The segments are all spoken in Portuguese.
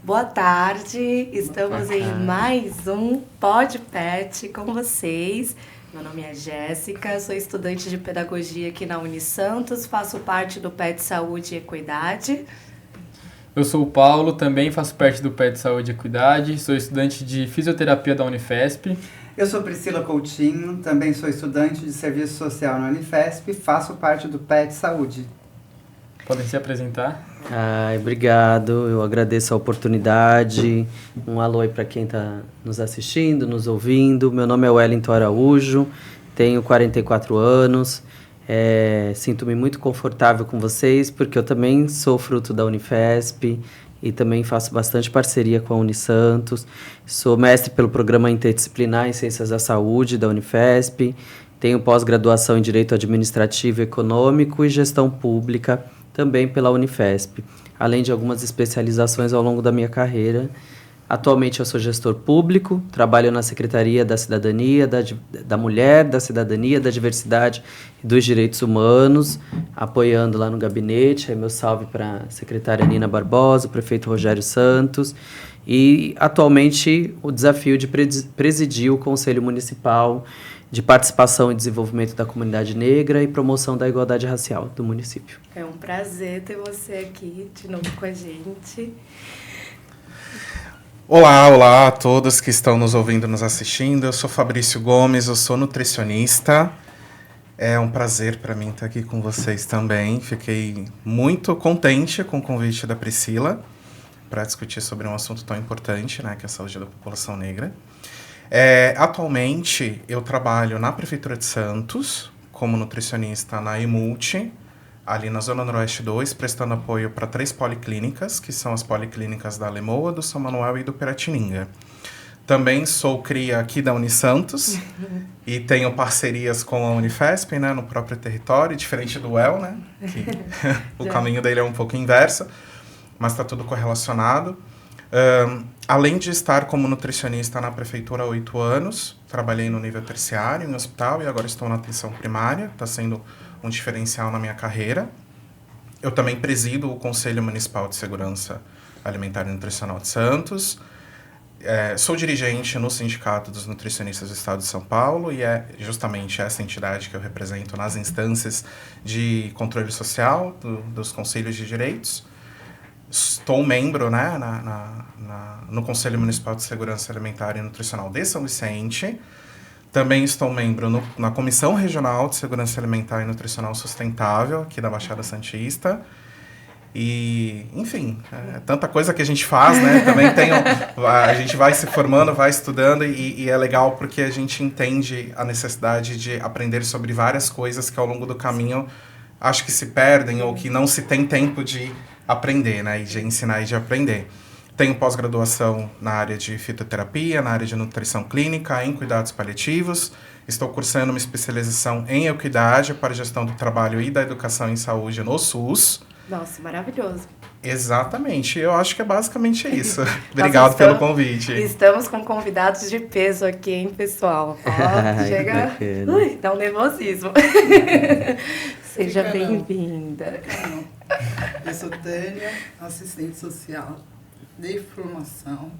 Boa tarde, estamos em mais um Pod Pet com vocês. Meu nome é Jéssica, sou estudante de pedagogia aqui na Unisantos, faço parte do Pet Saúde e Equidade. Eu sou o Paulo, também faço parte do Pet Saúde e Equidade, sou estudante de fisioterapia da Unifesp. Eu sou Priscila Coutinho, também sou estudante de serviço social na Unifesp e faço parte do Pet Saúde. Podem se apresentar? Obrigado, eu agradeço a oportunidade. Um alô aí para quem está nos assistindo, nos ouvindo. Meu nome é Wellington Araújo, tenho 44 anos. Sinto-me muito confortável com vocês, porque eu também sou fruto da Unifesp e também faço bastante parceria com a Unisantos. Sou mestre pelo Programa Interdisciplinar em Ciências da Saúde da Unifesp. Tenho pós-graduação em Direito Administrativo e Econômico e Gestão Pública, também pela Unifesp, além de algumas especializações ao longo da minha carreira. Atualmente eu sou gestor público, trabalho na Secretaria da Cidadania, da Mulher, da Cidadania, da Diversidade e dos Direitos Humanos, apoiando lá no gabinete. Aí meu salve para a secretária Nina Barbosa, o prefeito Rogério Santos, e atualmente o desafio de presidir o Conselho Municipal de Participação e Desenvolvimento da Comunidade Negra e Promoção da Igualdade Racial do município. É um prazer ter você aqui de novo com a gente. Olá a todos que estão nos ouvindo, nos assistindo. Eu sou Fabrício Gomes, eu sou nutricionista. É um prazer para mim estar aqui com vocês também. Fiquei muito contente com o convite da Priscila para discutir sobre um assunto tão importante, né, que é a saúde da população negra. Atualmente, eu trabalho na Prefeitura de Santos, como nutricionista na Emulti, ali na Zona Noroeste 2, prestando apoio para 3 policlínicas, que são as policlínicas da Lemoa, do São Manuel e do Piratininga. Também sou cria aqui da Unisantos e tenho parcerias com a Unifesp, né, no próprio território, diferente do El, né, que o caminho dele é um pouco inverso, mas está tudo correlacionado. Além de estar como nutricionista na prefeitura há 8 anos, trabalhei no nível terciário, em hospital, e agora estou na atenção primária, está sendo um diferencial na minha carreira. Eu também presido o Conselho Municipal de Segurança Alimentar e Nutricional de Santos. Sou dirigente no Sindicato dos Nutricionistas do Estado de São Paulo, e é justamente essa entidade que eu represento nas instâncias de controle social dos Conselhos de Direitos. Estou membro, né, no Conselho Municipal de Segurança Alimentar e Nutricional de São Vicente. Também estou membro na Comissão Regional de Segurança Alimentar e Nutricional Sustentável, aqui da Baixada Santista. E, enfim, tanta coisa que a gente faz, né? Também a gente vai se formando, vai estudando, e é legal porque a gente entende a necessidade de aprender sobre várias coisas que ao longo do caminho acho que se perdem ou que não se tem tempo de aprender, né, e de ensinar e de aprender. Tenho pós-graduação na área de fitoterapia, na área de nutrição clínica, em cuidados paliativos. Estou cursando uma especialização em equidade para gestão do trabalho e da educação em saúde no SUS. Nossa, maravilhoso. Exatamente, eu acho que é basicamente isso. Obrigado pelo convite. Estamos com convidados de peso aqui, hein, pessoal? Ó, chega, dá um nervosismo. Seja bem-vinda. Eu sou Tânia, assistente social de formação,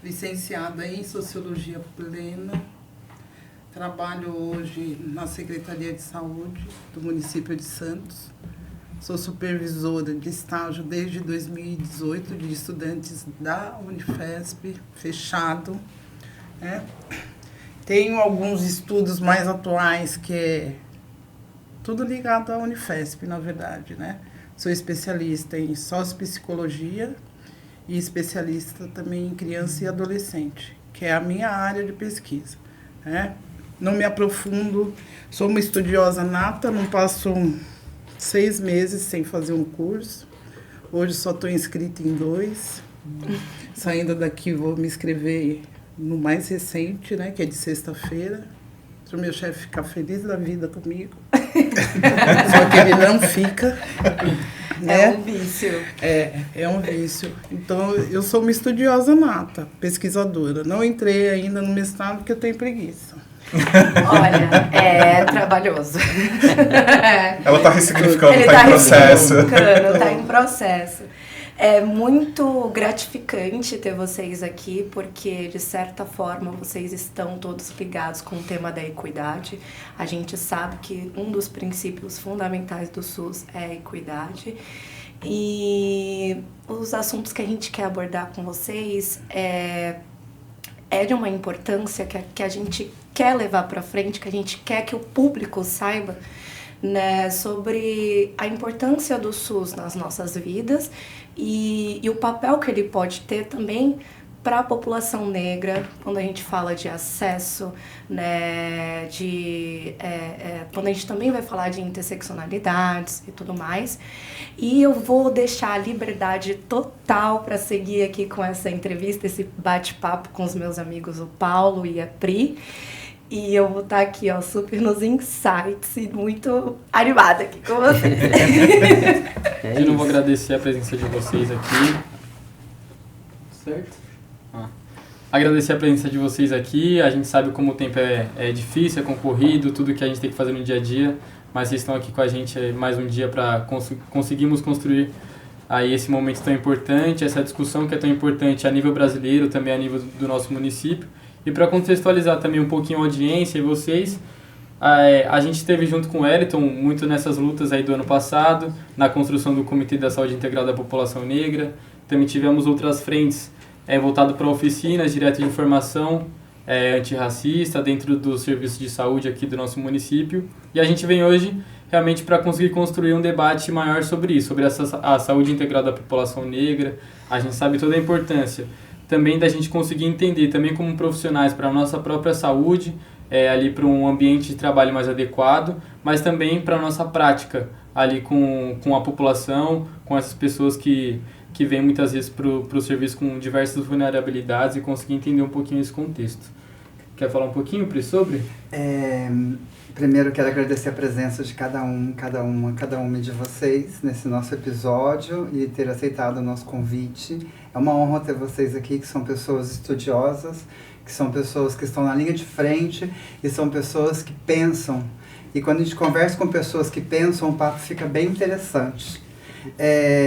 licenciada em Sociologia Plena. Trabalho hoje na Secretaria de Saúde do município de Santos. Sou supervisora de estágio desde 2018 de estudantes da Unifesp, fechado. Tenho alguns estudos mais atuais que é tudo ligado à Unifesp, na verdade, né? Sou especialista em sociopsicologia e especialista também em criança e adolescente, que é a minha área de pesquisa, né? Não me aprofundo, sou uma estudiosa nata, não passo 6 meses sem fazer um curso. Hoje só estou inscrita em 2. Saindo daqui vou me inscrever no mais recente, né, que é de sexta-feira. Se o meu chefe ficar feliz da vida comigo. Só que ele não fica. Né? É um vício. É um vício. Então, eu sou uma estudiosa nata, pesquisadora. Não entrei ainda no mestrado porque eu tenho preguiça. Olha, é trabalhoso. Ela está ressignificando, está em processo. Está em processo. É muito gratificante ter vocês aqui, porque, de certa forma, vocês estão todos ligados com o tema da equidade. A gente sabe que um dos princípios fundamentais do SUS é a equidade. E os assuntos que a gente quer abordar com vocês é de uma importância que a gente quer levar para frente, que a gente quer que o público saiba, né, sobre a importância do SUS nas nossas vidas e o papel que ele pode ter também para a população negra, quando a gente fala de acesso, né, quando a gente também vai falar de interseccionalidades e tudo mais. E eu vou deixar a liberdade total para seguir aqui com essa entrevista, esse bate-papo com os meus amigos, o Paulo e a Pri. E eu vou estar aqui, ó, super nos insights e muito animada aqui com vocês. De novo, agradecer a presença de vocês aqui. Certo? Agradecer a presença de vocês aqui. A gente sabe como o tempo é difícil, é concorrido, tudo que a gente tem que fazer no dia a dia. Mas vocês estão aqui com a gente mais um dia para conseguirmos construir aí esse momento tão importante, essa discussão que é tão importante a nível brasileiro, também a nível do nosso município. E para contextualizar também um pouquinho a audiência e vocês, a gente esteve junto com o Wellington muito nessas lutas aí do ano passado, na construção do Comitê da Saúde Integral da População Negra. Também tivemos outras frentes voltadas para oficinas, direto de informação antirracista, dentro dos serviços de saúde aqui do nosso município. E a gente vem hoje realmente para conseguir construir um debate maior sobre isso, sobre a saúde integral da população negra. A gente sabe toda a importância também da gente conseguir entender, também como profissionais, para a nossa própria saúde, ali para um ambiente de trabalho mais adequado, mas também para a nossa prática ali com a população, com essas pessoas que vêm muitas vezes para o serviço com diversas vulnerabilidades e conseguir entender um pouquinho esse contexto. Quer falar um pouquinho, Pri, sobre? Primeiro, quero agradecer a presença de cada uma de vocês nesse nosso episódio e ter aceitado o nosso convite. É uma honra ter vocês aqui, que são pessoas estudiosas, que são pessoas que estão na linha de frente e são pessoas que pensam. E quando a gente conversa com pessoas que pensam, o papo fica bem interessante.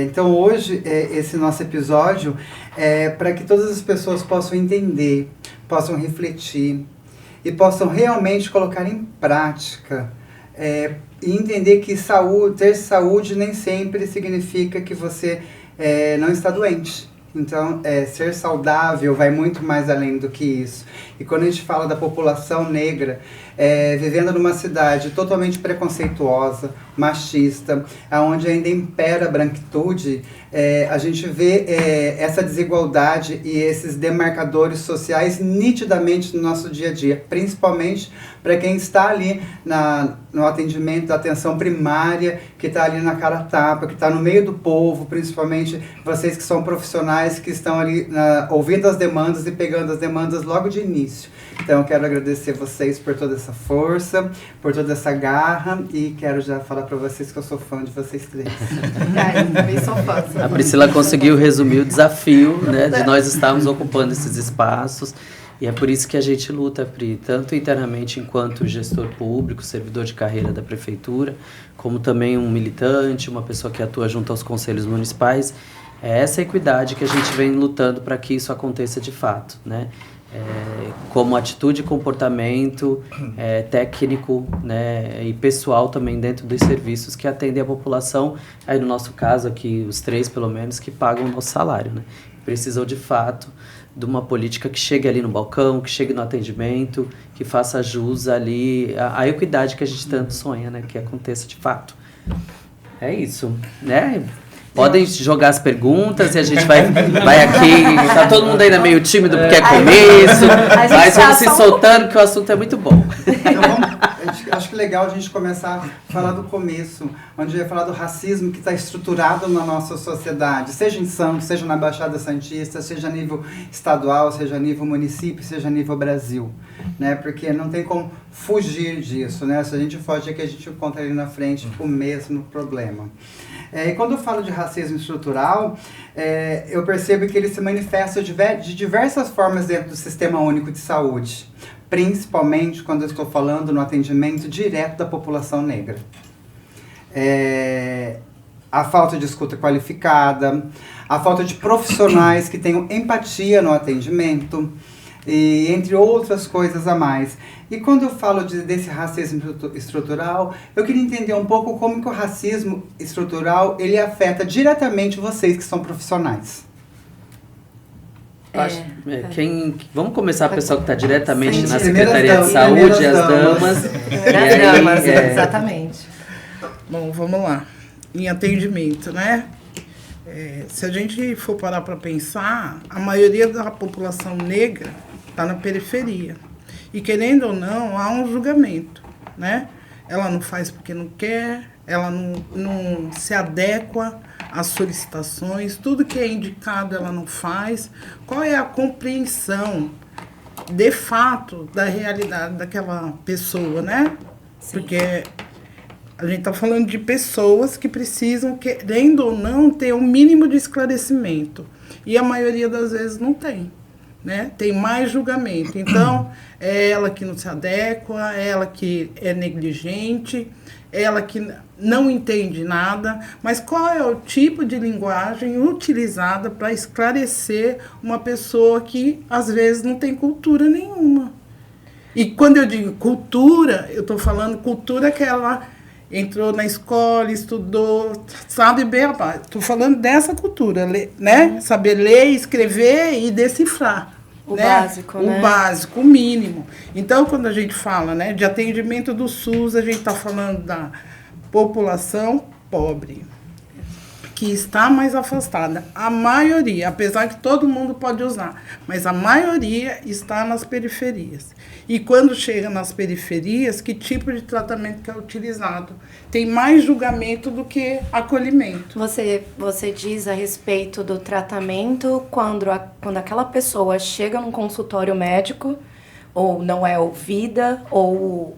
Então, hoje, esse nosso episódio é para que todas as pessoas possam entender, possam refletir, e possam realmente colocar em prática e entender que ter saúde nem sempre significa que você não está doente. Então, ser saudável vai muito mais além do que isso. E quando a gente fala da população negra, vivendo numa cidade totalmente preconceituosa, machista, onde ainda impera a branquitude, a gente vê essa desigualdade e esses demarcadores sociais nitidamente no nosso dia a dia, principalmente para quem está ali no atendimento da atenção primária, que está ali na cara a tapa, que está no meio do povo, principalmente vocês que são profissionais, que estão ali ouvindo as demandas e pegando as demandas logo de início. Então, eu quero agradecer vocês por toda essa força, por toda essa garra, e quero já falar para vocês que eu sou fã de vocês três. Eu também sou fã. A Priscila conseguiu resumir o desafio, né, de nós estarmos ocupando esses espaços. E é por isso que a gente luta, Pri, tanto internamente enquanto gestor público, servidor de carreira da prefeitura, como também um militante, uma pessoa que atua junto aos conselhos municipais. É essa equidade que a gente vem lutando para que isso aconteça de fato, né? Como atitude e comportamento técnico, né, e pessoal também dentro dos serviços que atendem a população, aí no nosso caso aqui, os três pelo menos, que pagam o nosso salário, né? Precisam de fato de uma política que chegue ali no balcão, que chegue no atendimento, que faça jus ali à equidade que a gente tanto sonha, né, que aconteça de fato. É isso, né? Podem jogar as perguntas e a gente vai aqui. Tá todo mundo ainda meio tímido porque é começo, mas vamos se soltando que o assunto é muito bom. Então, acho que legal a gente começar a falar do começo, onde vai falar do racismo que está estruturado na nossa sociedade, seja em Santos, seja na Baixada Santista, seja a nível estadual, seja a nível município, seja a nível Brasil, né? Porque não tem como fugir disso, né? Se a gente foge aqui, a gente encontra ali na frente o mesmo problema. E quando eu falo de racismo estrutural, eu percebo que ele se manifesta de diversas formas dentro do Sistema Único de Saúde, principalmente quando eu estou falando no atendimento direto da população negra. A falta de escuta qualificada, a falta de profissionais que tenham empatia no atendimento, e entre outras coisas a mais. E quando eu falo desse racismo estrutural, eu queria entender um pouco como que o racismo estrutural ele afeta diretamente vocês que são profissionais. Vamos começar a pessoa que está diretamente Sim, na Secretaria de Saúde, as damas. As damas, exatamente. Bom, vamos lá. Em atendimento, né? Se a gente for parar para pensar, a maioria da população negra está na periferia. E, querendo ou não, há um julgamento, né? Ela não faz porque não quer, ela não se adequa às solicitações, tudo que é indicado ela não faz. Qual é a compreensão, de fato, da realidade daquela pessoa, né? Sim. Porque a gente está falando de pessoas que precisam, querendo ou não, ter um mínimo de esclarecimento. E a maioria das vezes não tem, né? Tem mais julgamento. Então, é ela que não se adequa, é ela que é negligente, é ela que não entende nada. Mas qual é o tipo de linguagem utilizada para esclarecer uma pessoa que, às vezes, não tem cultura nenhuma? E quando eu digo cultura, eu estou falando cultura que ela entrou na escola, estudou, sabe bem a base. Estou falando dessa cultura, né? Saber ler, escrever e decifrar. O né? básico, né? O básico, o mínimo. Então, quando a gente fala, né, de atendimento do SUS, a gente está falando da população pobre, que está mais afastada. A maioria, apesar que todo mundo pode usar, mas a maioria está nas periferias. E quando chega nas periferias, que tipo de tratamento que é utilizado? Tem mais julgamento do que acolhimento. Você diz a respeito do tratamento quando aquela pessoa chega num consultório médico, ou não é ouvida, ou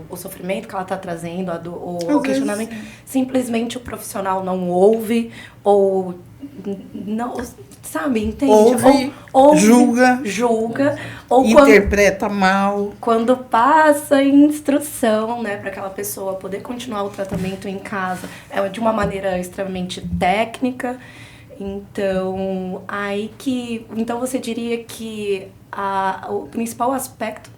o sofrimento que ela está trazendo, o questionamento, simplesmente o profissional não ouve, ou não, sabe, entende? Ouve, julga, ou interpreta mal. Quando passa instrução, né, para aquela pessoa poder continuar o tratamento em casa, de uma maneira extremamente técnica. Então, então você diria que o principal aspecto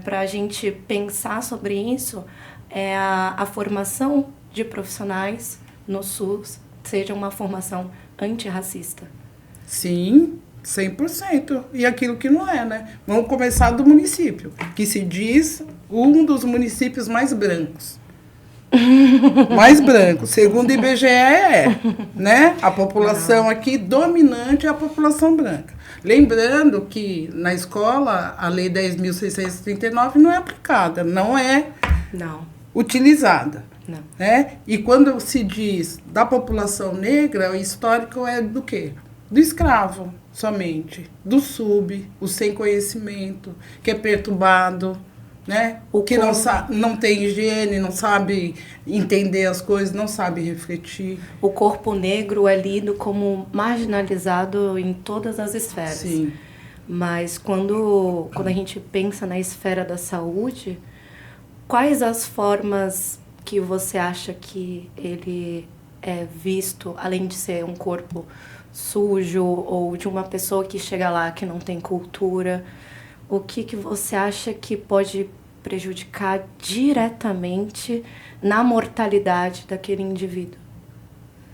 para a gente pensar sobre isso é a formação de profissionais no SUS, seja uma formação antirracista. Sim, 100%. E aquilo que não é, né? Vamos começar do município, que se diz um dos municípios mais brancos. Mais branco, segundo o IBGE né? A população aqui dominante é a população branca. Lembrando que na escola a Lei 10.639 não é aplicada, não é utilizada. Não. Né? E quando se diz da população negra, o histórico é do quê? Do escravo, somente. Do o sem conhecimento, que é perturbado, né? O que não tem higiene, não sabe entender as coisas, não sabe refletir. O corpo negro é lido como marginalizado em todas as esferas. Sim. Mas quando a gente pensa na esfera da saúde, quais as formas que você acha que ele é visto, além de ser um corpo sujo ou de uma pessoa que chega lá que não tem cultura? O que você acha que pode prejudicar diretamente na mortalidade daquele indivíduo?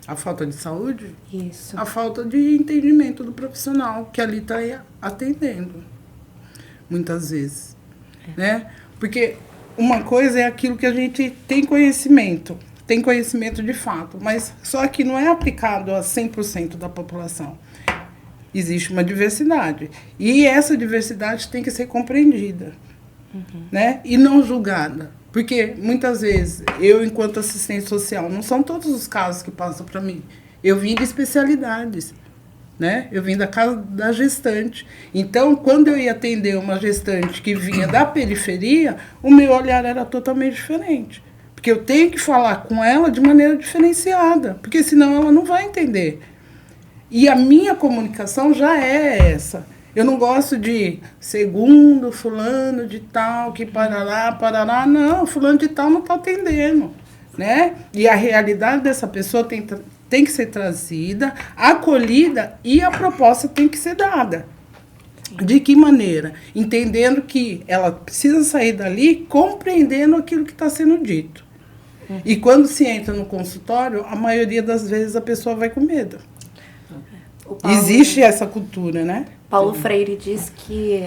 A falta de saúde? Isso. A falta de entendimento do profissional que ali está atendendo, muitas vezes. Né? Porque uma coisa é aquilo que a gente tem conhecimento de fato, mas só que não é aplicado a 100% da população. Existe uma diversidade. E essa diversidade tem que ser compreendida, né? E não julgada. Porque, muitas vezes, eu, enquanto assistente social, não são todos os casos que passam para mim. Eu vim de especialidades, né? Eu vim da casa da gestante. Então, quando eu ia atender uma gestante que vinha da periferia, o meu olhar era totalmente diferente. Porque eu tenho que falar com ela de maneira diferenciada, porque senão ela não vai entender. E a minha comunicação já é essa. Eu não gosto de segundo fulano de tal, que parará. Não, fulano de tal não está atendendo. Né? E a realidade dessa pessoa tem tem que ser trazida, acolhida e a proposta tem que ser dada. De que maneira? Entendendo que ela precisa sair dali compreendendo aquilo que está sendo dito. E quando se entra no consultório, a maioria das vezes a pessoa vai com medo. Existe essa cultura, né? Paulo Freire diz que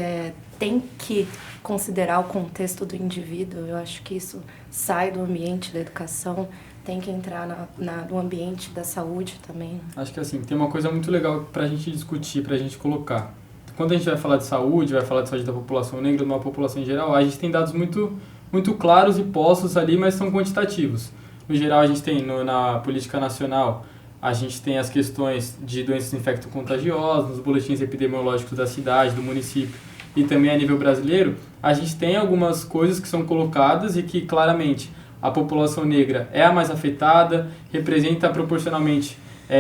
tem que considerar o contexto do indivíduo. Eu acho que isso sai do ambiente da educação, tem que entrar no ambiente da saúde também. Acho que assim, tem uma coisa muito legal para a gente discutir, para a gente colocar. Quando a gente vai falar de saúde, vai falar de saúde da população negra, de uma população em geral, a gente tem dados muito claros e postos ali, mas são quantitativos. No geral, a gente tem na política nacional, a gente tem as questões de doenças infecto-contagiosas, nos boletins epidemiológicos da cidade, do município e também a nível brasileiro, a gente tem algumas coisas que são colocadas e que claramente a população negra é a mais afetada, representa proporcionalmente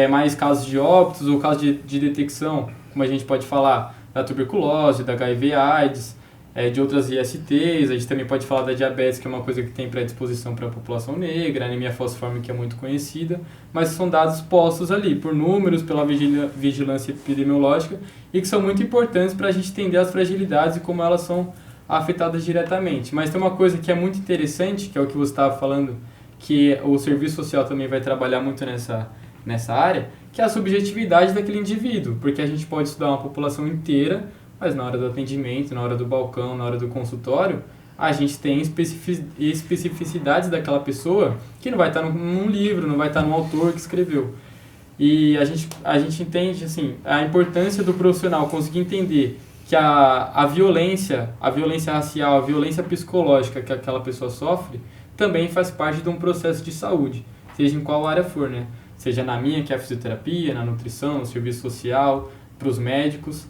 mais casos de óbitos ou casos de detecção, como a gente pode falar da tuberculose, da HIV/AIDS, de outras ISTs, a gente também pode falar da diabetes, que é uma coisa que tem predisposição para a população negra, a anemia falciforme, que é muito conhecida, mas são dados postos ali, por números, pela vigilância epidemiológica, e que são muito importantes para a gente entender as fragilidades e como elas são afetadas diretamente. Mas tem uma coisa que é muito interessante, que é o que você estava falando, que o serviço social também vai trabalhar muito nessa área, que é a subjetividade daquele indivíduo, porque a gente pode estudar uma população inteira, mas na hora do atendimento, na hora do balcão, na hora do consultório, a gente tem especificidades daquela pessoa que não vai estar num livro, não vai estar num autor que escreveu. E a gente entende assim, a importância do profissional conseguir entender que a violência racial, a violência psicológica que aquela pessoa sofre, também faz parte de um processo de saúde, seja em qual área for, né? Seja na minha, que é a fisioterapia, na nutrição, no serviço social, para os médicos.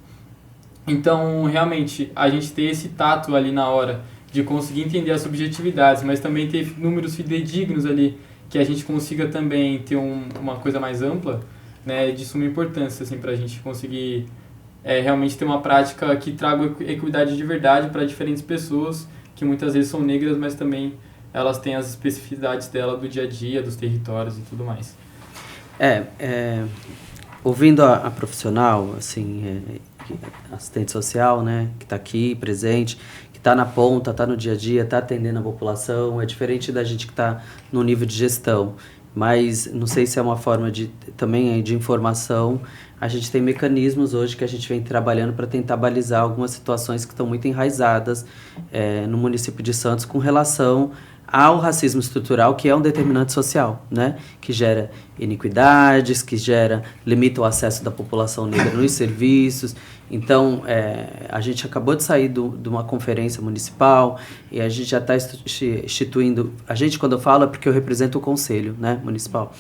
Então, realmente, a gente ter esse tato ali na hora de conseguir entender as subjetividades, mas também ter números fidedignos ali, que a gente consiga também ter uma coisa mais ampla, né, de suma importância, assim, para a gente conseguir realmente ter uma prática que traga equidade de verdade para diferentes pessoas, que muitas vezes são negras, mas também elas têm as especificidades dela do dia a dia, dos territórios e tudo mais. Ouvindo a profissional, assim, assistente social, né, que está aqui presente, que está na ponta, está no dia a dia, está atendendo a população, é diferente da gente que está no nível de gestão, mas não sei se é uma forma também de informação. A gente tem mecanismos hoje que a gente vem trabalhando para tentar balizar algumas situações que estão muito enraizadas no município de Santos com relação ao racismo estrutural, que é um determinante social, né? Que gera iniquidades, que limita o acesso da população negra nos serviços. Então, a gente acabou de sair de uma conferência municipal e a gente já está instituindo... A gente, quando eu falo, é porque eu represento o conselho, né, municipal.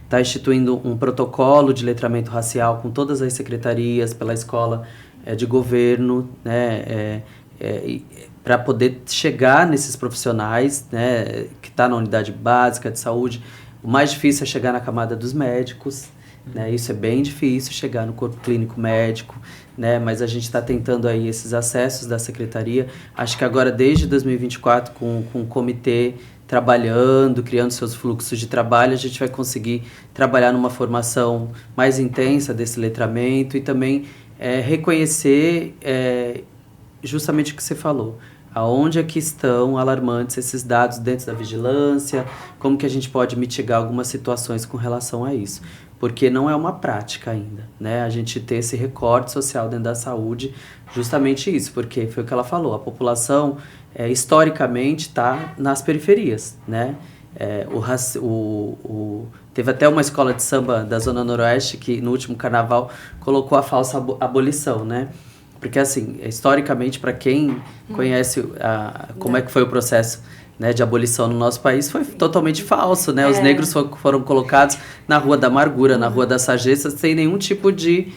Está instituindo um protocolo de letramento racial com todas as secretarias, pela escola de governo, né, para poder chegar nesses profissionais, né, que está na unidade básica de saúde. O mais difícil é chegar na camada dos médicos, né, isso é bem difícil, chegar no corpo clínico médico, né, mas a gente está tentando aí esses acessos da secretaria. Acho que agora, desde 2024, com o comitê trabalhando, criando seus fluxos de trabalho, a gente vai conseguir trabalhar numa formação mais intensa desse letramento e também reconhecer justamente o que você falou. Aonde é que estão alarmantes esses dados dentro da vigilância, como que a gente pode mitigar algumas situações com relação a isso. Porque não é uma prática ainda, né? A gente ter esse recorte social dentro da saúde, justamente isso, porque foi o que ela falou, a população historicamente está nas periferias, né? Teve até uma escola de samba da Zona Noroeste que no último carnaval colocou a falsa abolição, né? Porque, assim, historicamente, para quem conhece como é que foi o processo, né, de abolição no nosso país, foi totalmente falso, né? Os negros foram colocados na Rua da Amargura, na Rua das Sagestas, sem nenhum tipo de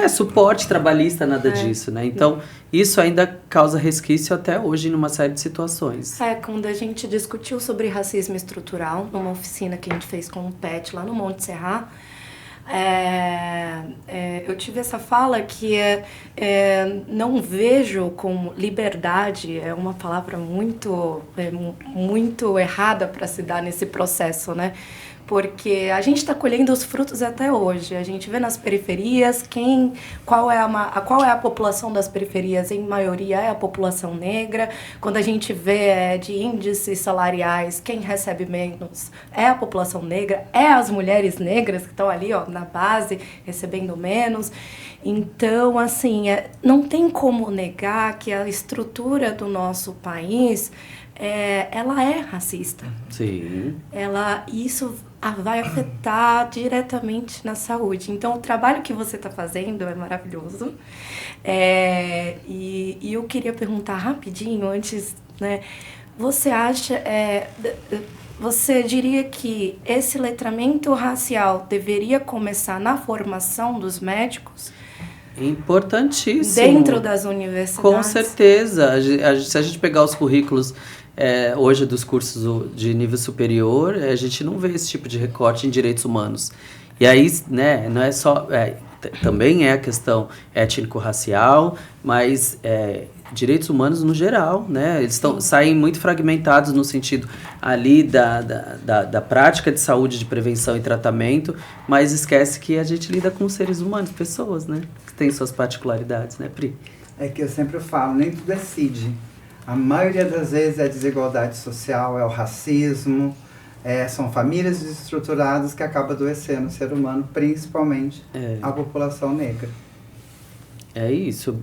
suporte trabalhista, nada disso, né? Então, isso ainda causa resquício até hoje numa série de situações. Quando a gente discutiu sobre racismo estrutural, numa oficina que a gente fez com o PET lá no Monte Serra, Eu tive essa fala que não vejo como liberdade, é uma palavra muito errada para se dar nesse processo, né? Porque a gente está colhendo os frutos até hoje. A gente vê nas periferias qual é a população das periferias, em maioria é a população negra. Quando a gente vê de índices salariais, quem recebe menos é a população negra, é as mulheres negras que estão ali na base recebendo menos. Então, assim, não tem como negar que a estrutura do nosso país ela é racista. Sim. Isso vai afetar diretamente na saúde. Então, o trabalho que você está fazendo é maravilhoso. E eu queria perguntar rapidinho, antes, né? Você diria que esse letramento racial deveria começar na formação dos médicos? Importantíssimo. Dentro das universidades? Com certeza. Se a gente pegar os currículos hoje dos cursos de nível superior, a gente não vê esse tipo de recorte em direitos humanos. E aí, né, não é só... também é a questão étnico-racial, mas direitos humanos no geral, né? Eles saem muito fragmentados no sentido ali da prática de saúde, de prevenção e tratamento, mas esquece que a gente lida com seres humanos, pessoas, né? Que têm suas particularidades, né, Pri? É que eu sempre falo, nem tudo é CID. A maioria das vezes é a desigualdade social, é o racismo, são famílias desestruturadas que acabam adoecendo o ser humano, principalmente a população negra. É isso.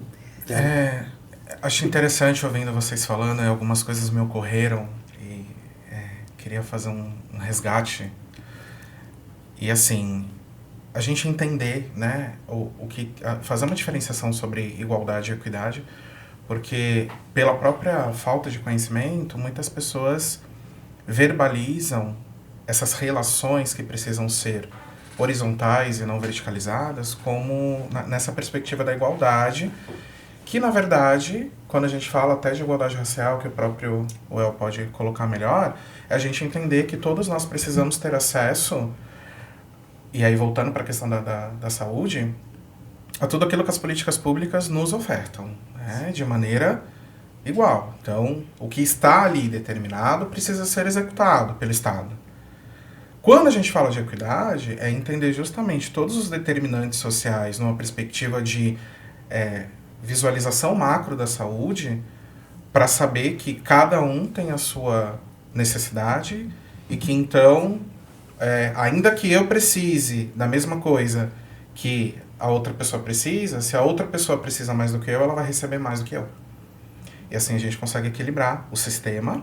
Acho interessante ouvindo vocês falando, algumas coisas me ocorreram e queria fazer um resgate. E assim, a gente entender, né, fazer uma diferenciação sobre igualdade e equidade, porque pela própria falta de conhecimento, muitas pessoas verbalizam essas relações que precisam ser horizontais e não verticalizadas como nessa perspectiva da igualdade, que na verdade, quando a gente fala até de igualdade racial, que o próprio Well pode colocar melhor, é a gente entender que todos nós precisamos ter acesso, e aí voltando para a questão da saúde, a tudo aquilo que as políticas públicas nos ofertam, né, de maneira igual. Então, o que está ali determinado precisa ser executado pelo Estado. Quando a gente fala de equidade, é entender justamente todos os determinantes sociais numa perspectiva de visualização macro da saúde, para saber que cada um tem a sua necessidade e que então, ainda que eu precise da mesma coisa que a outra pessoa precisa, se a outra pessoa precisa mais do que eu, ela vai receber mais do que eu. E assim a gente consegue equilibrar o sistema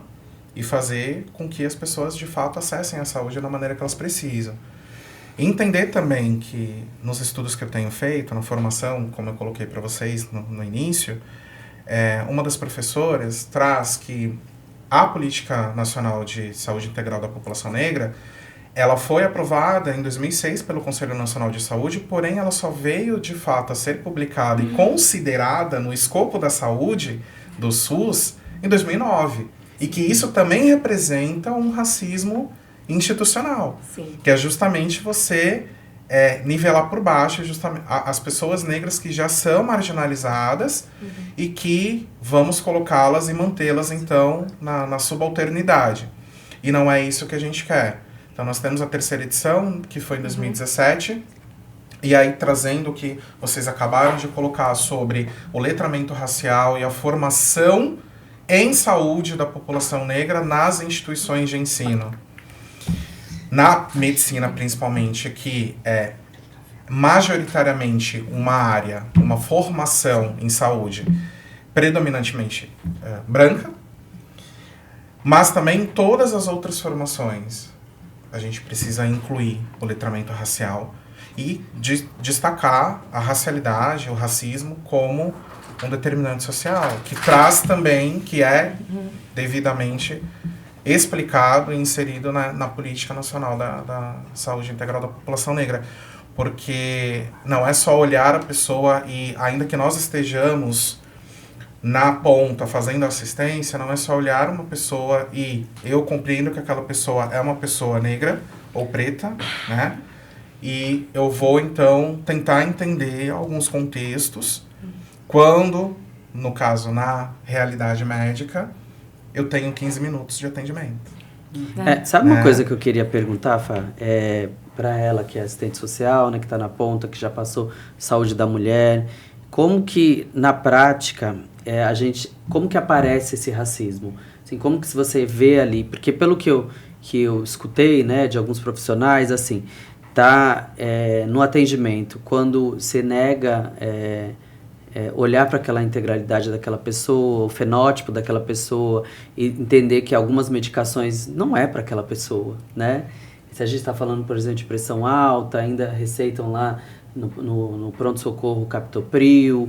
e fazer com que as pessoas de fato acessem a saúde da maneira que elas precisam. E entender também que nos estudos que eu tenho feito, na formação, como eu coloquei para vocês no início, uma das professoras traz que a Política Nacional de Saúde Integral da População Negra, ela foi aprovada em 2006 pelo Conselho Nacional de Saúde, porém ela só veio de fato a ser publicada e considerada no escopo da saúde do SUS em 2009. E que isso também representa um racismo institucional. Sim. Que é justamente você nivelar por baixo justamente as pessoas negras que já são marginalizadas e que vamos colocá-las e mantê-las, então, na subalternidade. E não é isso que a gente quer. Então, nós temos a terceira edição, que foi em 2017, e aí trazendo o que vocês acabaram de colocar sobre o letramento racial e a formação em saúde da população negra nas instituições de ensino. Na medicina, principalmente, que é majoritariamente uma área, uma formação em saúde predominantemente branca, mas também todas as outras formações. A gente precisa incluir o letramento racial e destacar a racialidade, o racismo, como um determinante social, que traz também, que é devidamente explicado e inserido na Política Nacional da Saúde Integral da População Negra. Porque não é só olhar a pessoa e, ainda que nós estejamos na ponta fazendo assistência, não é só olhar uma pessoa e eu compreendo que aquela pessoa é uma pessoa negra ou preta, né? E eu vou, então, tentar entender alguns contextos quando, no caso, na realidade médica, eu tenho 15 minutos de atendimento. Sabe uma coisa que eu queria perguntar, Fá? Para ela, que é assistente social, né, que está na ponta, que já passou saúde da mulher, como que, na prática, como que aparece esse racismo? Assim, como que você vê ali? Porque pelo que eu escutei, né, de alguns profissionais, assim, no atendimento, quando você nega olhar para aquela integralidade daquela pessoa, o fenótipo daquela pessoa, e entender que algumas medicações não é para aquela pessoa, né? Se a gente está falando, por exemplo, de pressão alta, ainda receitam lá no pronto-socorro captopril,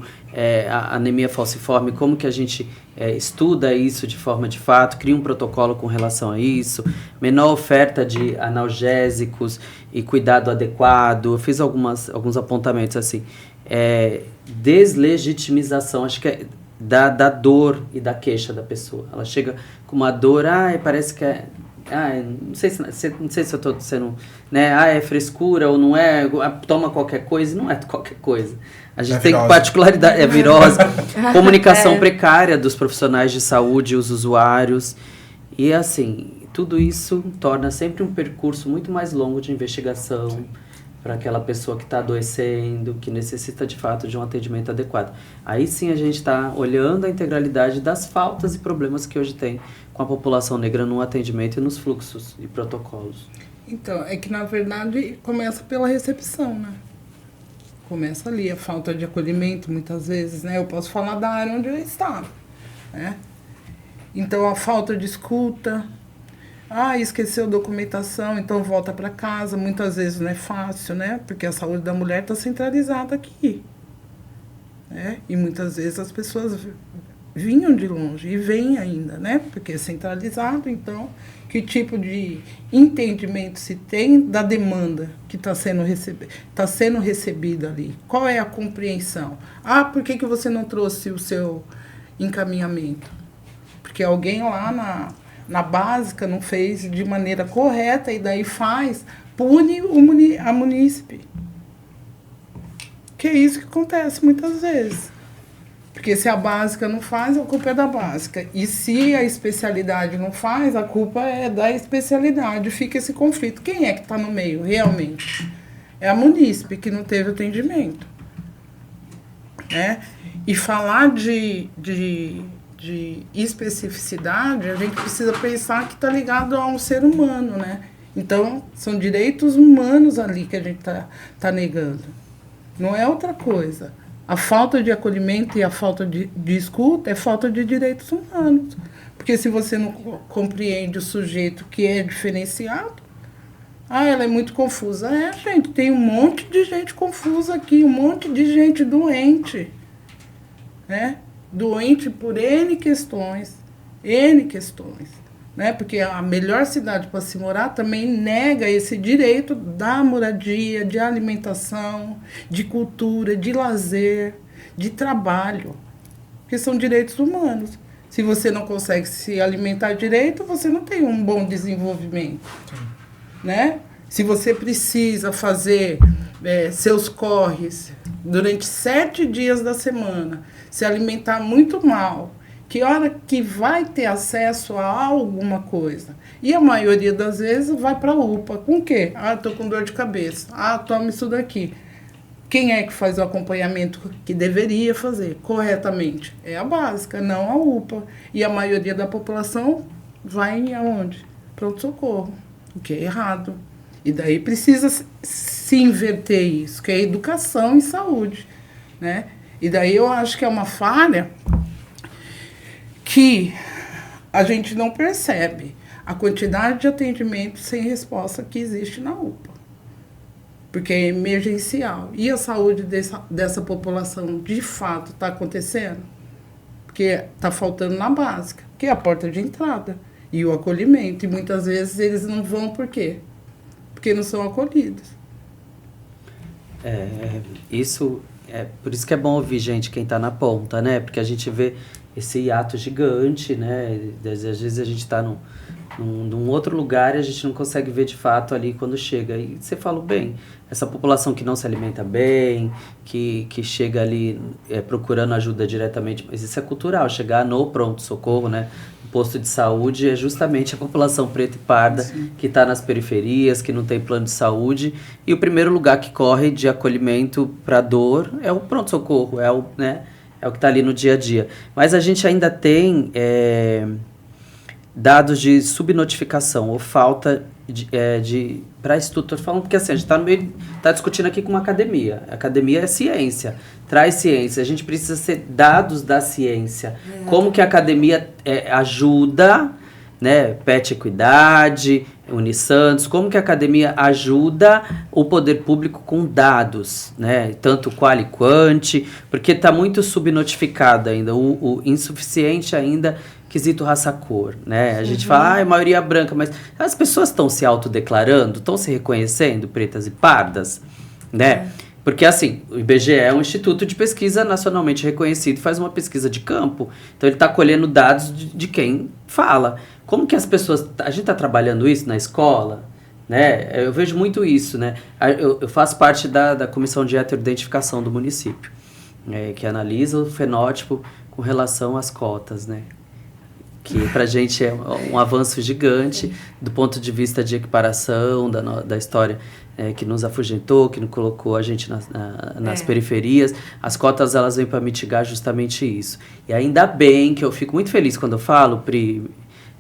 a anemia falciforme, como que a gente estuda isso de forma de fato, cria um protocolo com relação a isso, menor oferta de analgésicos e cuidado adequado. Eu fiz alguns apontamentos assim. Deslegitimização, acho que da dor e da queixa da pessoa. Ela chega com uma dor, parece que não sei se eu estou sendo, né, é frescura ou não é, toma qualquer coisa, não é qualquer coisa. A gente tem particularidade, virose, comunicação precária dos profissionais de saúde e os usuários, e assim, tudo isso torna sempre um percurso muito mais longo de investigação para aquela pessoa que está adoecendo, que necessita de fato de um atendimento adequado. Aí sim a gente está olhando a integralidade das faltas e problemas que hoje tem com a população negra no atendimento e nos fluxos e protocolos. Então, é que na verdade começa pela recepção, né? Começa ali a falta de acolhimento, muitas vezes, né? Eu posso falar da área onde eu estava, né? Então, a falta de escuta, esqueceu documentação, então volta para casa. Muitas vezes não é fácil, né? Porque a saúde da mulher está centralizada aqui, né? E muitas vezes as pessoas vinham de longe e vêm ainda, né? Porque é centralizado, então, que tipo de entendimento se tem da demanda que está sendo recebida ali? Qual é a compreensão? Por que você não trouxe o seu encaminhamento? Porque alguém lá na básica não fez de maneira correta e daí pune a munícipe. Que é isso que acontece muitas vezes. Porque se a básica não faz, a culpa é da básica. E se a especialidade não faz, a culpa é da especialidade. Fica esse conflito. Quem é que está no meio, realmente? É a munícipe, que não teve atendimento. Né? E falar de especificidade, a gente precisa pensar que está ligado a um ser humano, né? Então, são direitos humanos ali que a gente tá negando. Não é outra coisa. A falta de acolhimento e a falta de escuta é falta de direitos humanos. Porque se você não compreende o sujeito que é diferenciado, ela é muito confusa. Gente, tem um monte de gente confusa aqui, um monte de gente doente, né? Doente por N questões, né? Porque a melhor cidade para se morar também nega esse direito da moradia, de alimentação, de cultura, de lazer, de trabalho, que são direitos humanos. Se você não consegue se alimentar direito, você não tem um bom desenvolvimento, né? Se você precisa fazer seus corres durante 7 dias da semana, se alimentar muito mal, que hora que vai ter acesso a alguma coisa? E a maioria das vezes vai para a UPA. Com o quê? Estou com dor de cabeça. Toma isso daqui. Quem é que faz o acompanhamento que deveria fazer corretamente? É a básica, não a UPA. E a maioria da população vai aonde? Pronto-socorro, o que é errado. E daí precisa se inverter isso, que é educação e saúde, né? E daí eu acho que é uma falha que a gente não percebe a quantidade de atendimento sem resposta que existe na UPA. Porque é emergencial. E a saúde dessa população, de fato, está acontecendo? Porque está faltando na básica, que é a porta de entrada e o acolhimento. E muitas vezes eles não vão por quê? Porque não são acolhidos. Por isso que é bom ouvir gente, quem está na ponta, né? Porque a gente vê esse hiato gigante, né? Às vezes a gente está num outro lugar e a gente não consegue ver de fato ali quando chega. E você falou bem, essa população que não se alimenta bem, que chega ali procurando ajuda diretamente, mas isso é cultural, chegar no pronto-socorro, né? O posto de saúde é justamente a população preta e parda, sim, que está nas periferias, que não tem plano de saúde, e o primeiro lugar que corre de acolhimento para dor é o pronto-socorro, é o que está ali no dia a dia. Mas a gente ainda tem dados de subnotificação ou falta para estudo. Estou falando porque assim, a gente está discutindo aqui com uma academia. A academia é ciência, traz ciência. A gente precisa ser dados da ciência. Como que a academia ajuda, né? PET Equidade, Unisantos, como que a academia ajuda o poder público com dados, né? Tanto quali quanti, porque está muito subnotificado ainda, o insuficiente ainda quesito raça-cor, né? A gente fala, é maioria branca, mas as pessoas estão se autodeclarando, estão se reconhecendo pretas e pardas, né? Porque, assim, o IBGE é um instituto de pesquisa nacionalmente reconhecido, faz uma pesquisa de campo, então ele está colhendo dados de quem fala. Como que as pessoas... A gente está trabalhando isso na escola, né? Eu vejo muito isso, né? Eu faço parte da comissão de heteroidentificação do município, que analisa o fenótipo com relação às cotas, né? Que pra gente é um avanço gigante do ponto de vista de equiparação da história que nos afugentou, que nos colocou a gente nas periferias. As cotas, elas vêm para mitigar justamente isso. E ainda bem que eu fico muito feliz quando eu falo, Pri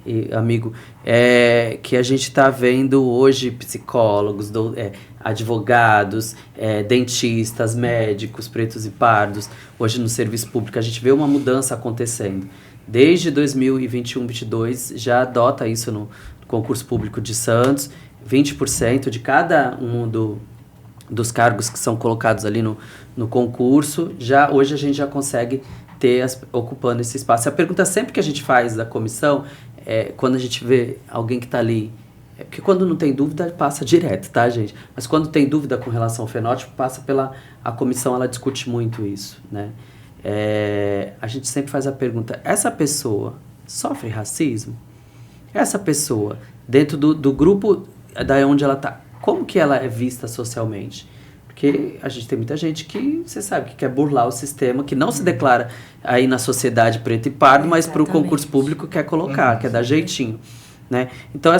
e amigo, que a gente está vendo hoje psicólogos, advogados, dentistas, médicos, pretos e pardos, hoje no serviço público. A gente vê uma mudança acontecendo. Desde 2021, 2022, já adota isso no concurso público de Santos, 20% de cada um dos cargos que são colocados ali no concurso, hoje a gente já consegue ter ocupando esse espaço. A pergunta sempre que a gente faz da comissão, quando a gente vê alguém que está ali, porque quando não tem dúvida, passa direto, tá, gente? Mas quando tem dúvida com relação ao fenótipo, passa a comissão, ela discute muito isso, né? A gente sempre faz a pergunta, essa pessoa sofre racismo? Essa pessoa, dentro do grupo da onde ela está, como que ela é vista socialmente? Porque a gente tem muita gente que, você sabe, que quer burlar o sistema, que não se declara aí na sociedade preto e pardo, mas para o concurso público quer colocar, quer dar jeitinho, né? Então,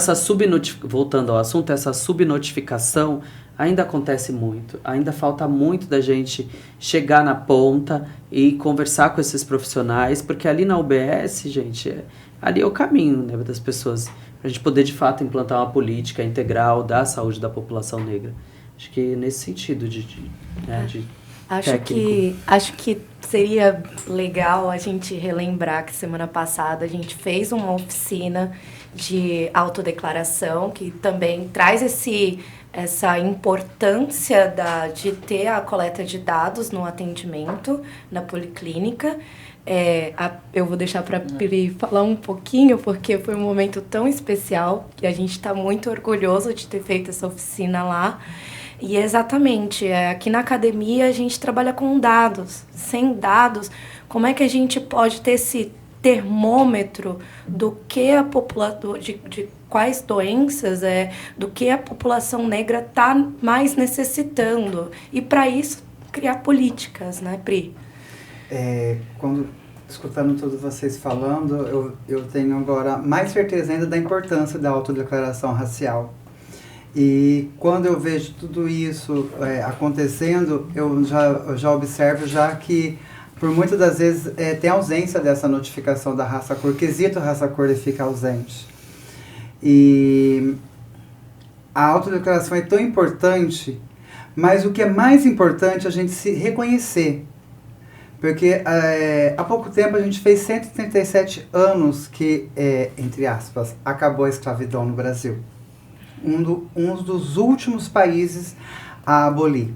voltando ao assunto, essa subnotificação ainda acontece muito, ainda falta muito da gente chegar na ponta e conversar com esses profissionais, porque ali na UBS, gente, ali é o caminho, né, das pessoas, para a gente poder de fato implantar uma política integral da saúde da população negra. Acho que nesse sentido de Acho que seria legal a gente relembrar que semana passada a gente fez uma oficina de autodeclaração que também traz essa importância de ter a coleta de dados no atendimento na policlínica. Eu vou deixar para a Pri falar um pouquinho, porque foi um momento tão especial que a gente está muito orgulhoso de ter feito essa oficina lá. E exatamente, aqui na academia a gente trabalha com dados. Sem dados, como é que a gente pode ter esse termômetro do que a população, de quais doenças, do que a população negra está mais necessitando? E para isso, criar políticas, né, Pri? Escutando todos vocês falando, eu tenho agora mais certeza ainda da importância da autodeclaração racial. E quando eu vejo tudo isso acontecendo, eu já observo que, por muitas das vezes, tem ausência dessa notificação da raça-cor, quesito raça-cor ele fica ausente. E a autodeclaração é tão importante, mas o que é mais importante é a gente se reconhecer. Porque há pouco tempo a gente fez 137 anos que, entre aspas, acabou a escravidão no Brasil. Um dos últimos países a abolir.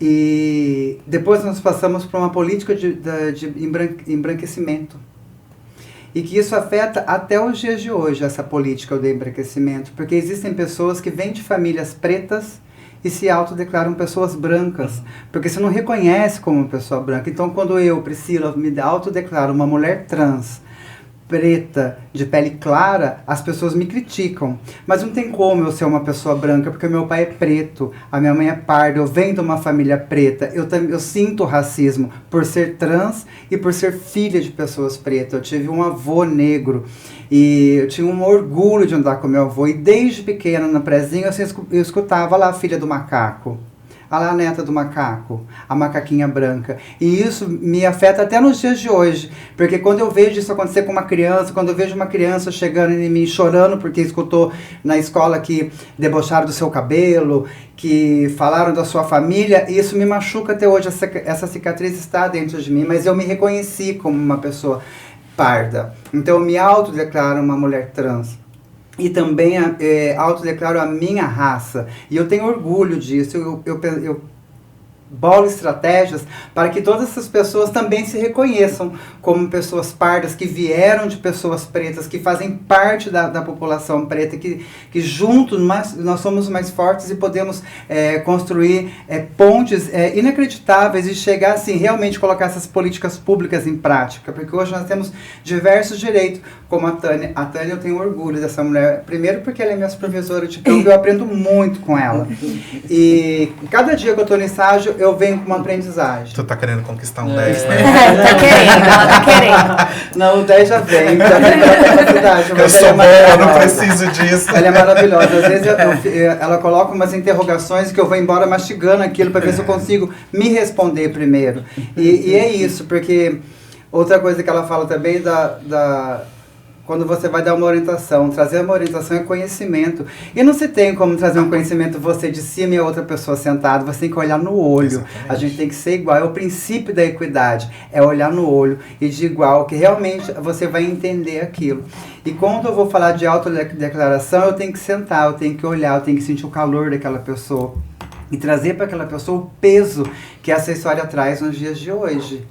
E depois nós passamos por uma política de embranquecimento. E que isso afeta até os dias de hoje, essa política de embranquecimento. Porque existem pessoas que vêm de famílias pretas e se autodeclaram pessoas brancas. Porque você não reconhece como pessoa branca. Então, quando eu, Priscila, me autodeclaro uma mulher trans, preta, de pele clara, as pessoas me criticam. Mas não tem como eu ser uma pessoa branca, porque meu pai é preto, a minha mãe é parda, eu venho de uma família preta. Eu sinto racismo por ser trans e por ser filha de pessoas pretas. Eu tive um avô negro e eu tinha um orgulho de andar com meu avô. E desde pequena, na prezinha, eu escutava lá a filha do macaco. Olha lá a neta do macaco, a macaquinha branca. E isso me afeta até nos dias de hoje. Porque quando eu vejo isso acontecer com uma criança, quando eu vejo uma criança chegando em mim chorando porque escutou na escola que debocharam do seu cabelo, que falaram da sua família, isso me machuca até hoje. Essa cicatriz está dentro de mim, mas eu me reconheci como uma pessoa parda. Então eu me autodeclaro uma mulher trans. E também autodeclaro a minha raça. E eu tenho orgulho disso. Eu bolo estratégias para que todas essas pessoas também se reconheçam como pessoas pardas, que vieram de pessoas pretas, que fazem parte da população preta, que juntos nós somos mais fortes e podemos construir pontes inacreditáveis e chegar assim, realmente colocar essas políticas públicas em prática, porque hoje nós temos diversos direitos, como a Tânia. A Tânia, eu tenho orgulho dessa mulher, primeiro porque ela é minha supervisora de campo, eu aprendo muito com ela. E cada dia que eu estou no estágio, eu venho com uma aprendizagem. Tu tá querendo conquistar um 10, né? Tá querendo, ela tá querendo. Não, o 10 já vem pela capacidade. Eu sou boa, eu não preciso disso. Ela é maravilhosa. Às vezes ela coloca umas interrogações que eu vou embora mastigando aquilo para ver se eu consigo me responder primeiro. E é isso, porque outra coisa que ela fala também quando você vai dar uma orientação, trazer uma orientação é conhecimento. E não se tem como trazer um conhecimento você de cima e a outra pessoa sentada, você tem que olhar no olho. Exatamente. A gente tem que ser igual, é o princípio da equidade, é olhar no olho e de igual, que realmente você vai entender aquilo. E quando eu vou falar de autodeclaração, eu tenho que sentar, eu tenho que olhar, eu tenho que sentir o calor daquela pessoa e trazer para aquela pessoa o peso que essa história traz nos dias de hoje.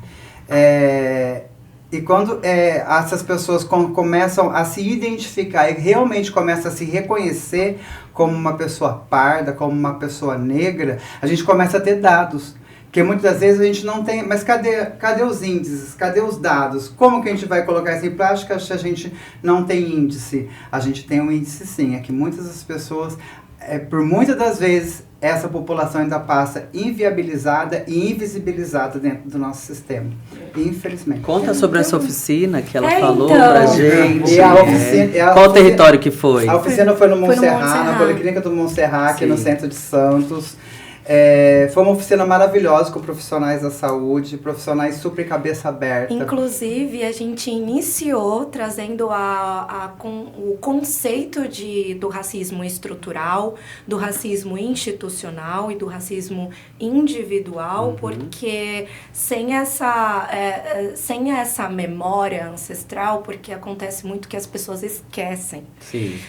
E quando essas pessoas começam a se identificar e realmente começam a se reconhecer como uma pessoa parda, como uma pessoa negra, a gente começa a ter dados. Porque muitas das vezes a gente não tem... Mas cadê os índices? Cadê os dados? Como que a gente vai colocar isso em prática se a gente não tem índice? A gente tem um índice sim. É que muitas das pessoas, por muitas das vezes, essa população ainda passa inviabilizada e invisibilizada dentro do nosso sistema, infelizmente. Conta sobre essa oficina que ela falou então. pra gente. E a oficina, qual território que foi? A oficina foi no Montserrat, na Policlínica do Montserrat, aqui no centro de Santos. Foi uma oficina maravilhosa com profissionais da saúde, profissionais super cabeça aberta. Inclusive, a gente iniciou trazendo o conceito do racismo estrutural, do racismo institucional e do racismo individual, porque sem essa memória ancestral, porque acontece muito que as pessoas esquecem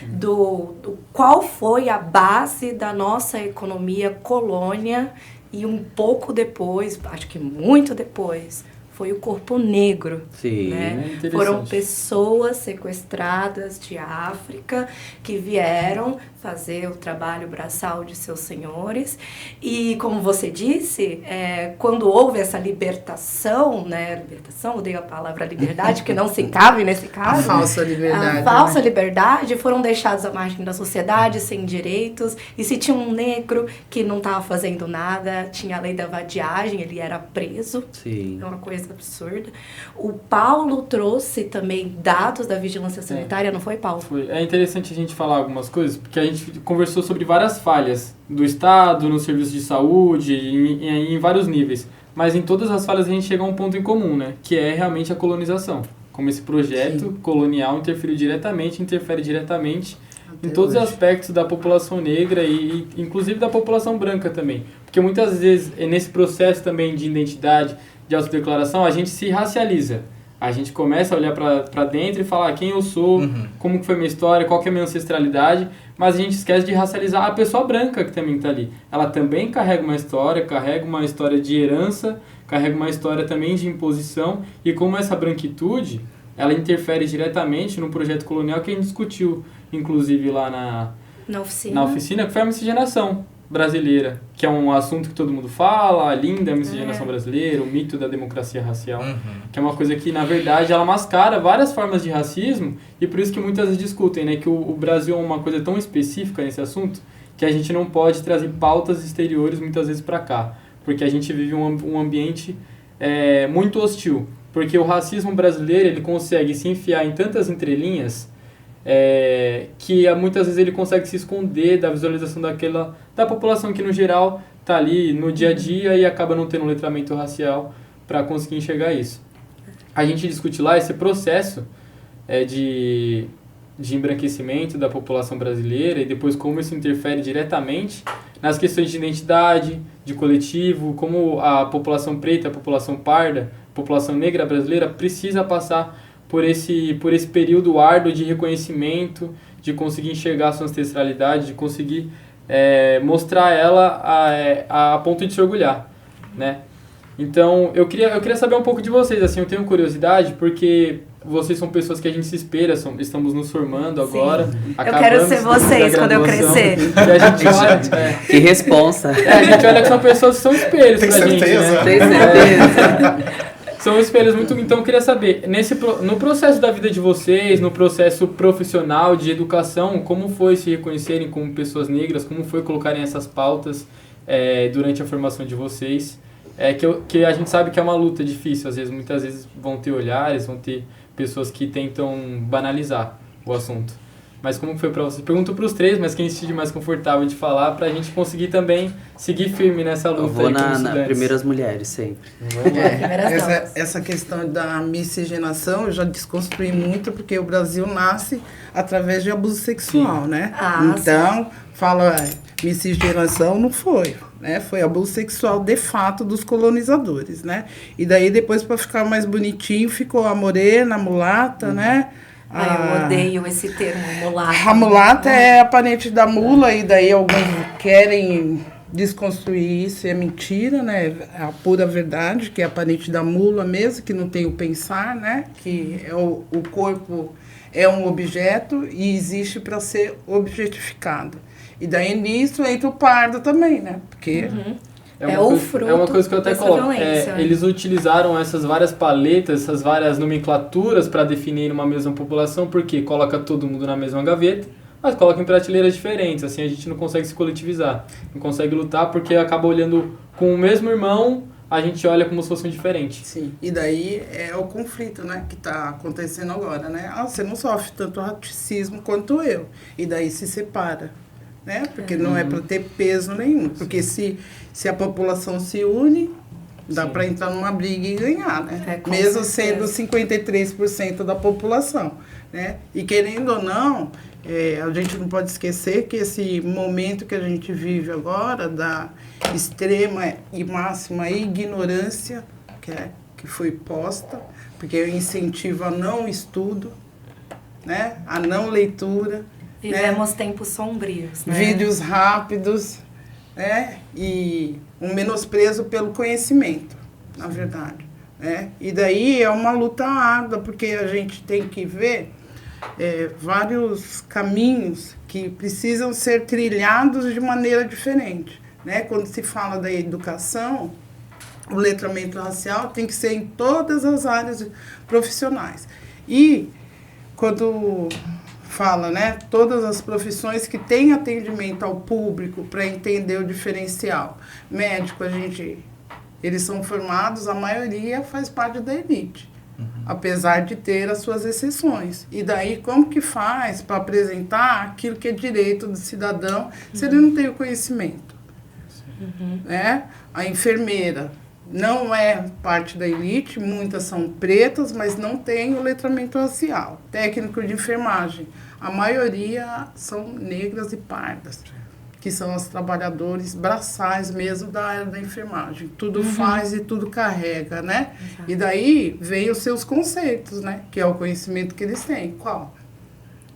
do qual foi a base da nossa economia colônia. E um pouco depois, acho que muito depois, foi o corpo negro. Sim, né? Foram pessoas sequestradas de África que vieram fazer o trabalho braçal de seus senhores. E, como você disse, quando houve essa libertação, né? Libertação, odeio a palavra liberdade, que não se cabe nesse caso. A falsa liberdade. A falsa liberdade, foram deixados à margem da sociedade, sem direitos. E se tinha um negro que não estava fazendo nada, tinha a lei da vadiagem, ele era preso. Sim. É uma coisa absurda. O Paulo trouxe também dados da vigilância sanitária, não foi, Paulo? Foi. É interessante a gente falar algumas coisas, porque a gente conversou sobre várias falhas do Estado, no serviço de saúde, em vários níveis. Mas em todas as falhas a gente chega a um ponto em comum, né? Que é realmente a colonização. Como esse projeto colonial interfere diretamente em todos os aspectos da população negra e inclusive da população branca também. Porque muitas vezes, nesse processo também de identidade, de autodeclaração, a gente se racializa. A gente começa a olhar para dentro e falar quem eu sou, como que foi minha história, qual que é a minha ancestralidade, mas a gente esquece de racializar a pessoa branca que também está ali. Ela também carrega uma história de herança, carrega uma história também de imposição, e como essa branquitude, ela interfere diretamente no projeto colonial que a gente discutiu, inclusive lá na oficina, que foi a miscigenação. brasileira, que é um assunto que todo mundo fala, a linda miscigenação brasileira, o mito da democracia racial, que é uma coisa que, na verdade, ela mascara várias formas de racismo, e por isso que muitas vezes discutem, né, que o Brasil é uma coisa tão específica nesse assunto, que a gente não pode trazer pautas exteriores muitas vezes para cá, porque a gente vive um ambiente muito hostil, porque o racismo brasileiro, ele consegue se enfiar em tantas entrelinhas, que muitas vezes ele consegue se esconder da visualização da população que no geral está ali no dia a dia e acaba não tendo um letramento racial para conseguir enxergar isso. A gente discute lá esse processo de embranquecimento da população brasileira e depois como isso interfere diretamente nas questões de identidade, de coletivo, como a população preta, a população parda, a população negra brasileira precisa passar por esse período árduo de reconhecimento, de conseguir enxergar a sua ancestralidade, de conseguir mostrar ela a ponto de se orgulhar, né? Então, eu queria saber um pouco de vocês, assim, eu tenho curiosidade, porque vocês são pessoas que a gente se espelha, estamos nos formando agora. Eu quero ser vocês quando eu crescer. E a gente olha, Que responsa. a gente olha que são pessoas que são espelhos pra gente, né? Tem certeza. São espelhos muito... Então, eu queria saber, no processo da vida de vocês, no processo profissional de educação, como foi se reconhecerem como pessoas negras, como foi colocarem essas pautas durante a formação de vocês? Que a gente sabe que é uma luta difícil, às vezes, muitas vezes vão ter olhares, vão ter pessoas que tentam banalizar o assunto. Mas como foi pra vocês? Pergunto pros três, mas quem se sente mais confortável de falar, pra gente conseguir também seguir firme nessa luta. Eu vou aí como na estudantes. primeiras mulheres, sempre. Essa questão da miscigenação eu já desconstruí muito, porque o Brasil nasce através de abuso sexual, né? Então, fala, miscigenação não foi, né? Foi abuso sexual de fato dos colonizadores, né? E daí depois, para ficar mais bonitinho, ficou a morena, a mulata, né? Eu odeio esse termo, mulata. A mulata é a parente da mula, e daí alguns querem desconstruir isso, e é mentira, né? É a pura verdade, que é a parente da mula mesmo, que não tem o pensar, né? Que o corpo é um objeto e existe para ser objetificado. E daí nisso entra o pardo também, né? Porque... o fruto é uma coisa que eu até dessa coloco. violência. Eles utilizaram essas várias paletas, essas várias nomenclaturas para definir uma mesma população, porque coloca todo mundo na mesma gaveta, mas coloca em prateleiras diferentes. Assim a gente não consegue se coletivizar, não consegue lutar, porque acaba olhando com o mesmo irmão, a gente olha como se fosse um diferente. Sim, e daí é o conflito, né, que está acontecendo agora, né? Você não sofre tanto racismo quanto eu, e daí se separa, né? Porque não é para ter peso nenhum, porque se a população se une, dá para entrar numa briga e ganhar, né? Mesmo sendo 53% da população, né? E querendo ou não, a gente não pode esquecer que esse momento que a gente vive agora, da extrema e máxima ignorância que foi posta, porque incentiva a não estudo, né? A não leitura. Vivemos tempos sombrios, né? Vídeos rápidos, né? E um menosprezo pelo conhecimento, na verdade, né? E daí é uma luta árdua, porque a gente tem que ver vários caminhos que precisam ser trilhados de maneira diferente, né? Quando se fala da educação, o letramento racial tem que ser em todas as áreas profissionais. E quando fala, né, todas as profissões que têm atendimento ao público para entender o diferencial. Médico, eles são formados, a maioria faz parte da elite, apesar de ter as suas exceções. E daí, como que faz para apresentar aquilo que é direito do cidadão se ele não tem o conhecimento? Né? A enfermeira não é parte da elite, muitas são pretas, mas não tem o letramento racial. Técnico de enfermagem, a maioria são negras e pardas, que são os trabalhadores braçais mesmo da área da enfermagem. Tudo faz e tudo carrega, né? E daí vem os seus conceitos, né? Que é o conhecimento que eles têm. Qual?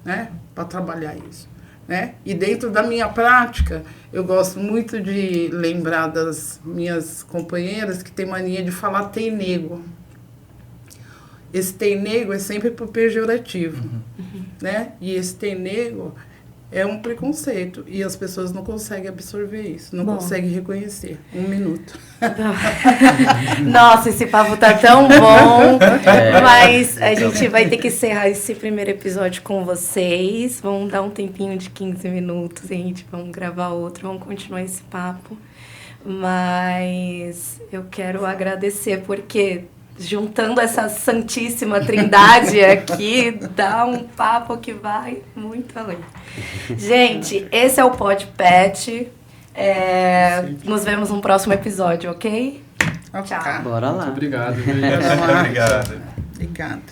Né? Para trabalhar isso. Né? E dentro da minha prática, eu gosto muito de lembrar das minhas companheiras que têm mania de falar tem nego. Esse tem nego é sempre por pejorativo, né? E esse tem nego é um preconceito. E as pessoas não conseguem absorver isso, não Bom. conseguem reconhecer. 1 minuto. Nossa, esse papo tá tão bom. Mas a gente vai ter que encerrar esse primeiro episódio com vocês. Vamos dar um tempinho de 15 minutos, gente. Vamos gravar outro, vamos continuar esse papo. Mas eu quero agradecer porque juntando essa santíssima trindade aqui, dá um papo que vai muito além. Gente, esse é o Pod Pet. Nos vemos no próximo episódio, ok? Tchau. Bora lá. Muito obrigado. Obrigado. Obrigada.